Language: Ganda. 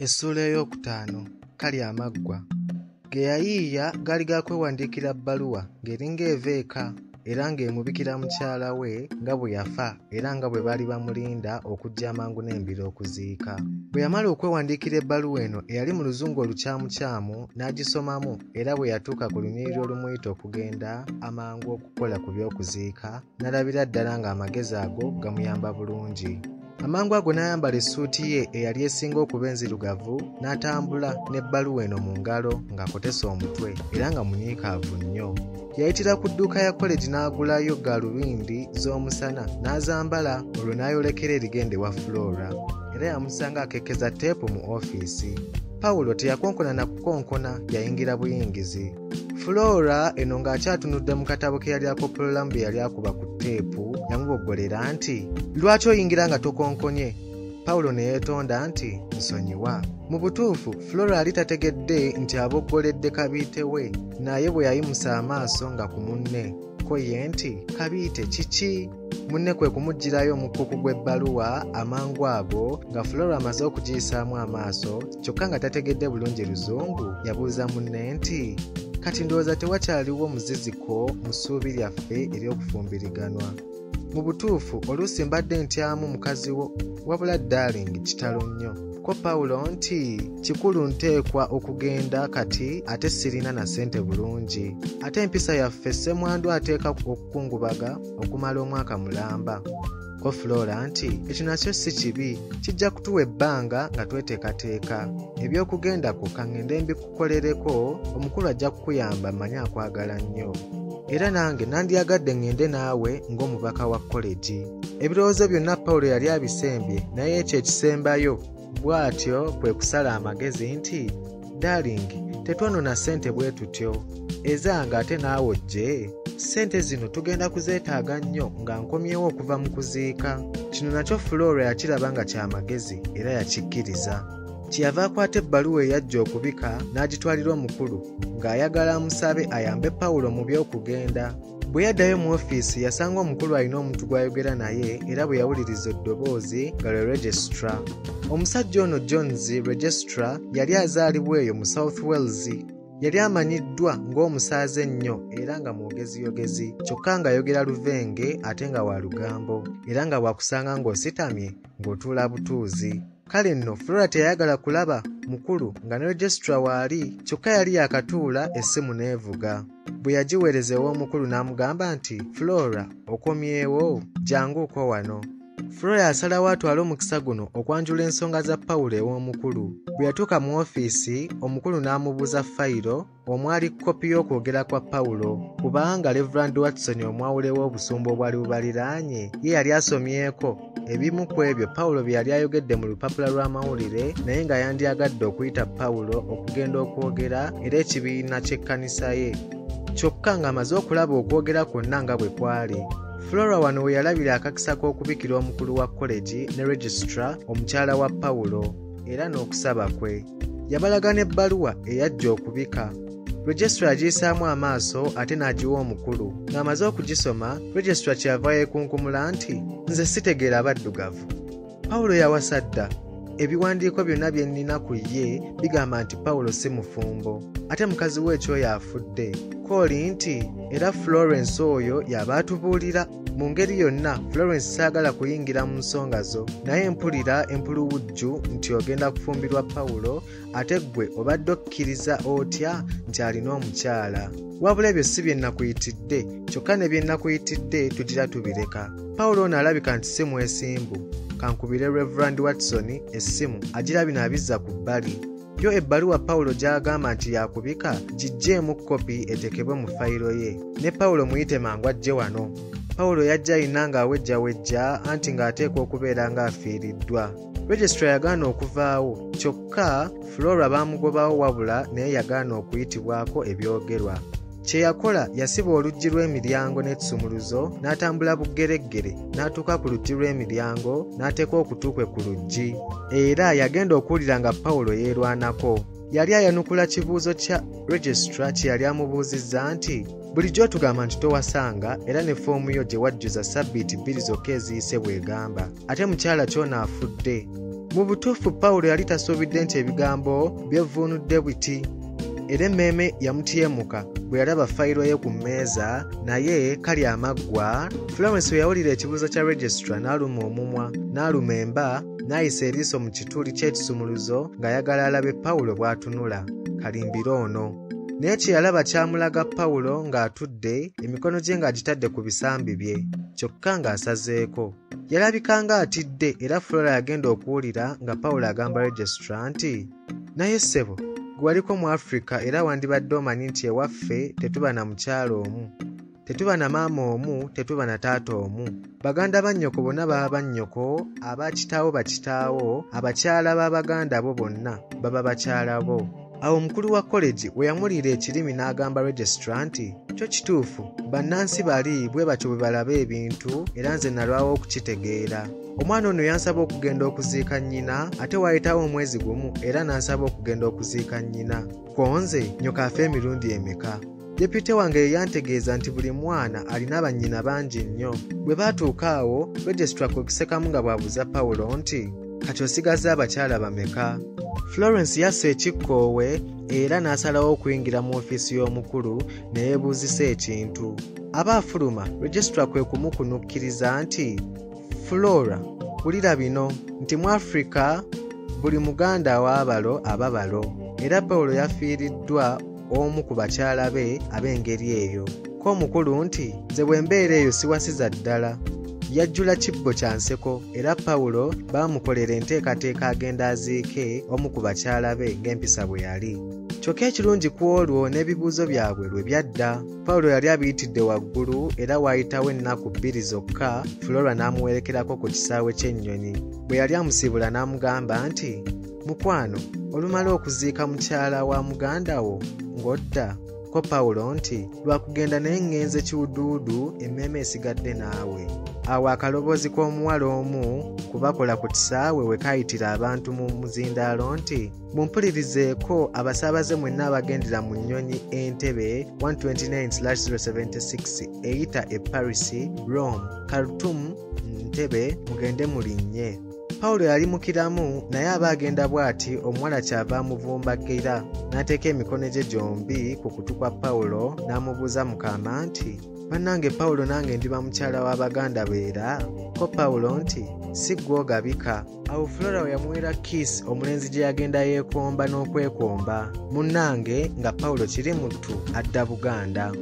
Essula ey'okutaano kali amaggwa ge yayiiya gaali gaakwewandiikira bbaluwa ng'eringa eva eka era ng'emubikira mukyala we nga bwe yafa era nga bwe baali bamulinda okujja amangu n'embiro okuziika. Bwe yamala okwewandiikira ebbaluwa eno eyali mu luzungu olukyamukyamu n'agisomamu era bwe yatuuka ku lunyiriri olumuyita okugenda amangu okukola ku by'okuziika n'alabira ddala ng'amagezi ago gamuyamba bulungi. Amangu ago n'ayambala essuuti ye eyali esinga okuba enzirugavu n'atambula n'ebbaluwa eno mu ngalo ng'akotesa omutwe era nga munyiikaavu nnyo. Yayitira ku dduuka ya kolegi n'agulayo gaalubindi z'omusana n'azambala olwo n'ayolekera erigenda ewa Flora era yamusanga akekkeza teepu mu ofiisi. Pawulo teyakonkona na kukonkona, yayingira buyingizi. Flora eno ng'akyatunudde mu katabo ke yali akopololamu bye yali akuba ku teepu yamuboggolera nti, "Lwaki oyingira nga tokonkonye?" Pawulo ne yeetonda nti, "Nsonyiwa." Mu butuufu Flora yali tategedde nti aboggoledde Kabiite we, naye bwe yayimusa amaaso nga ku munne ko ye nti, "Kabiite kiki?" Munne kwe kumuggyirayo omukuku gw'ebbaluwa amangu ago nga Flora amaze okugiyisaamu amaaso kyokka nga tategedde bulungi Luzungu. Yabuuza munne nti, "Kati ndowooza tewakyaliwo muziziko mu ssuubi lyaffe ery'okufumbiriganwa?" Mu butuufu oluusi mbadde ntyamu mukazi wo, wabula darling kitalo nnyo. Ko Pawulo nti, "Kikulu nteekwa okugenda kati ate sirina na ssente bulungi. Ate empisa yaffe ssemwandu ateeka okukungubaga okumala omwaka mulamba." Ko Flora nti, "Ekyo nakyo si kibi, kijja kutuwa ebbanga nga tweteekateeka. Eby'okugenda ku kaŋŋende mbikukolereko, omukulu ajja kukuyamba mmanyi akwagala nnyo. Era nange nandyagadde ŋŋende naawe ng'omubaka wa kolegi." Ebirowoozo byonna Pawulo yali abisembye naye ekyo ekisembayo bw'atyo kwe kusala amagezi nti, "Darling, tetwonona ssente bwe tutyo. Ezange ate naawe ojje? Ssente zino tugenda kuzeetaaga nnyo nga nkomyewo okuva mu kuziika." Kino nakyo Flora yakiraba nga kyamagezi era yakikkiriza. Kyeyava akwata ebbaluwa eyajja okubika n'agitwalira omukulu ng'ayagala amusabe ayambe Pawulo mu by'okugenda. Bwe yaddayo mu ofiisi yasanga omukulu alina omuntu gw'ayogera naye era bwe yawuliriza eddoboozi nga lwe Registra. Omusajja ono Jones Registra yali azaalibwa eyo mu South Wales. Yali amanyiddwa ng'omusaaze ennyo era nga mwogeziyogezi kyokka ng'ayogera luvenge ate nga wa lugambo era nga bw'akusanga ng'ositamye ng'otuula butuuzi. Kale nno Flora teyayagala kulaba mukulu nga ne Registra waali kyokka yali yakatuula essimu n'evuga. Bwe yagiweereza ew'omukulu n'amugamba nti, "Flora, okomyewo? Janguuko wano." Flora yasalawo atwale omukisa guno okwanjula ensonga za Pawulo ew'omukulu. Bwe yatuuka mu ofiisi omukulu n'amubuuza fayiro omwali kopi y'okwogera kwa Pawulo kubanga Reverend Watson omwawulewo obusumba obwali bubaliraanye ye yali asomyeko ebimu ku ebyo Pawulo bye yali ayogedde mu lupapula lw'amawulire naye nga yandyagadde okuyita Pawulo okugenda okwogera era ekibiina ky'ekkanisa ye kyokka ng'amaze okulaba okwogera kwonna nga bwe kwali. Flora wano we yalabira akakisa k'okubikira omukulu wa kolegi ne Registra omukyala wa Pawulo era n'okusaba kwe. Yabalagana ebbaluwa eyajja okubika. Registra yagiyisaamu amaaso ate n'agiwa omukulu. Ng'amaze okugisoma Registra kyeyava yeekunkumula nti, "Nze sitegeera baddugavu." Pawulo yawasa dda. Ebiwandiiko byonna bye nnina ku ye bigamba nti Pawulo si mufumbo ate mukazi we ekyoyo afudde. Kooli nti, "Era Florence oyo y'aba atubuulira." Mu ngeri yonna Florence saagala kuyingira mu nsonga zo naye mpulira empuluwujju nti ogenda kufumbirwa Pawulo ate ggwe obadde okkiriza otya nti alina omukyala. Wabula ebyo si bye nakuyitidde kyokka ne bye nakuyitidde tugira tubireka. Pawulo ono alabika nti si mwesimbu. Kankubire Reverend Watson essimu agira bino abizza ku bbali. Yo ebbaluwa Pawulo gy'agamba nti yakubika giggyeemu kopi etekebwe mu fayiro ye. Ne Pawulo muyite mangu ajje wano. Pawulo yajja ayina ng'awejjawejja anti ng'ateekwa okubeera ng'afiiriddwa. Registra yagaana okuvaawo kyokka Flora baamugobawo wabula naye yagaana okuyitibwako ebyogerwa. Kye yakola yasiba oluggi lw'emiryango n'ekisumuluzo n'atambula buggereggere n'atuuka ku luggi lw'emiryango n'ateeka okutu kwe ku luggi era yagenda okuwulira nga Pawulo yeerwanako. Yali ayanukula kibuuzo kya Registra kye yali amubuuzizza nti, "Bulijjo otugamba nti towasanga era ne foomu yo gye wajjuza ssabbiiti 2 zokka eziyise bw'egamba ate mukyala ky'ono afudde. Mu butuufu Pawulo yali tasuubidde nti ebigambo byevvuunudde biti, era emmeeme yamutyemuka bwe yalaba fayiro ye ku mmeeza, naye kali amaggwa. Florence bwe yawulira ekibuuzo kya registrar n'aluma omumwa, n'aluma emba, n'ayisa eriiso mu kituli ky'ekisumuluzo ng'ayagala alabe Pawulo bw'atunula. Kalimbira ono. Naye kye yalaba kyamulaga Pawulo ng'atudde, emikono gye ng'agitadde ku bisambi bye, kyokka ng'asazeeko. Yalabika ng'atidde, era Flora yagenda okuwulira nga Pawulo agamba registrar nti, naye ssebo, gwe waliko mu Africa era wandibadde omanyi nti ewaffe tetuba na mukyalo omu, tetuba na maama omu, tetuba na taata omu. Baganda ba nnyoko bonna baba bannyoko, aba kitaawo bakitaawo, abakyala b'abaganda bo bonna baba bakyala bo. Awo omukulu wa college we yamuliira ekirimi n'agamba registrar nti, kyo kituufu, bannansi bali bwe batyo bwe balaba ebintu, era nze nalwawo okukitegeera. Omwana ono yansaba okugenda okuziika nnyina, ate waayitawo omwezi gumu era n'ansaba okugenda okuziika nnyina. Konze nyoka afa emirundi emeka. Depute wange ye yantegeeza nti buli mwana alina bannyina bangi nnyo. Bwe baatuuka awo, registrar kwe kusekamu nga bw'abuuza Pawulo nti, kati osigaza abakyala bameka? Florence yassa ekikkoowe era n'asalawo okuyingira mu ofiisi y'omukulu ne yeebuuzisa ekintu. Aba afuluma, registrar kwe kumukunukkiriza nti, Flora, wulira bino nti mu Africa buli muganda w'abalo aba balo, era Pawulo yafiiriddwa omu ku bakyala be ab'engeri eyo. Ko omukulu nti, nze bwe mbeera eyo siwasiza ddala. Yajjula kibbo kya nseko, era Pawulo baamukolera enteekateeka agenda aziike omu ku bakyala be ng'empisa bwe yali. Kyokka ekirungi ku olwo n'ebibuuzo byabwe lwe byadda. Pawulo yali abiyitidde waggulu, era waayitawo ennaku 2 zokka, Flora n'amuwerekerako ku kisaawe ky'ennyonyi. Bwe yali amusibula n'amugamba nti, mukwano, olumala okuziika mukyala wa muganda wo ng'odda? Ko Pawulo nti, lwakugenda naye ngenze kiwuduudu, emmeeme esigadde naawe. Awo akaloboozi k'omuwala omu kubakola ku kisaawe we kaayitira abantu mu muzindaalo nti, mumpulirizeeko abasaabaze mwenna abagendera mu nnyonyi Entebbe 129/076 eyita e Paris, Rome, Khartoum, Entebbe, mugende mulinnye. Pawulo yali mukiramu, naye aba agenda bw'ati omuwala kyava amuvumbagira, n'ateeka emikono gye gyombi ku kutu kwa Pawulo n'amubuuza mukama nti, bannange Pawulo nange ndiba mukyala w'abaganda beera? Ko Pawulo nti, si ggwe ogabika. Awo Flora we yamuwera kiss omulenzi gye yagenda yeekomba n'okwekomba. Munnange nga Pawulo kiri muttu adda Buganda.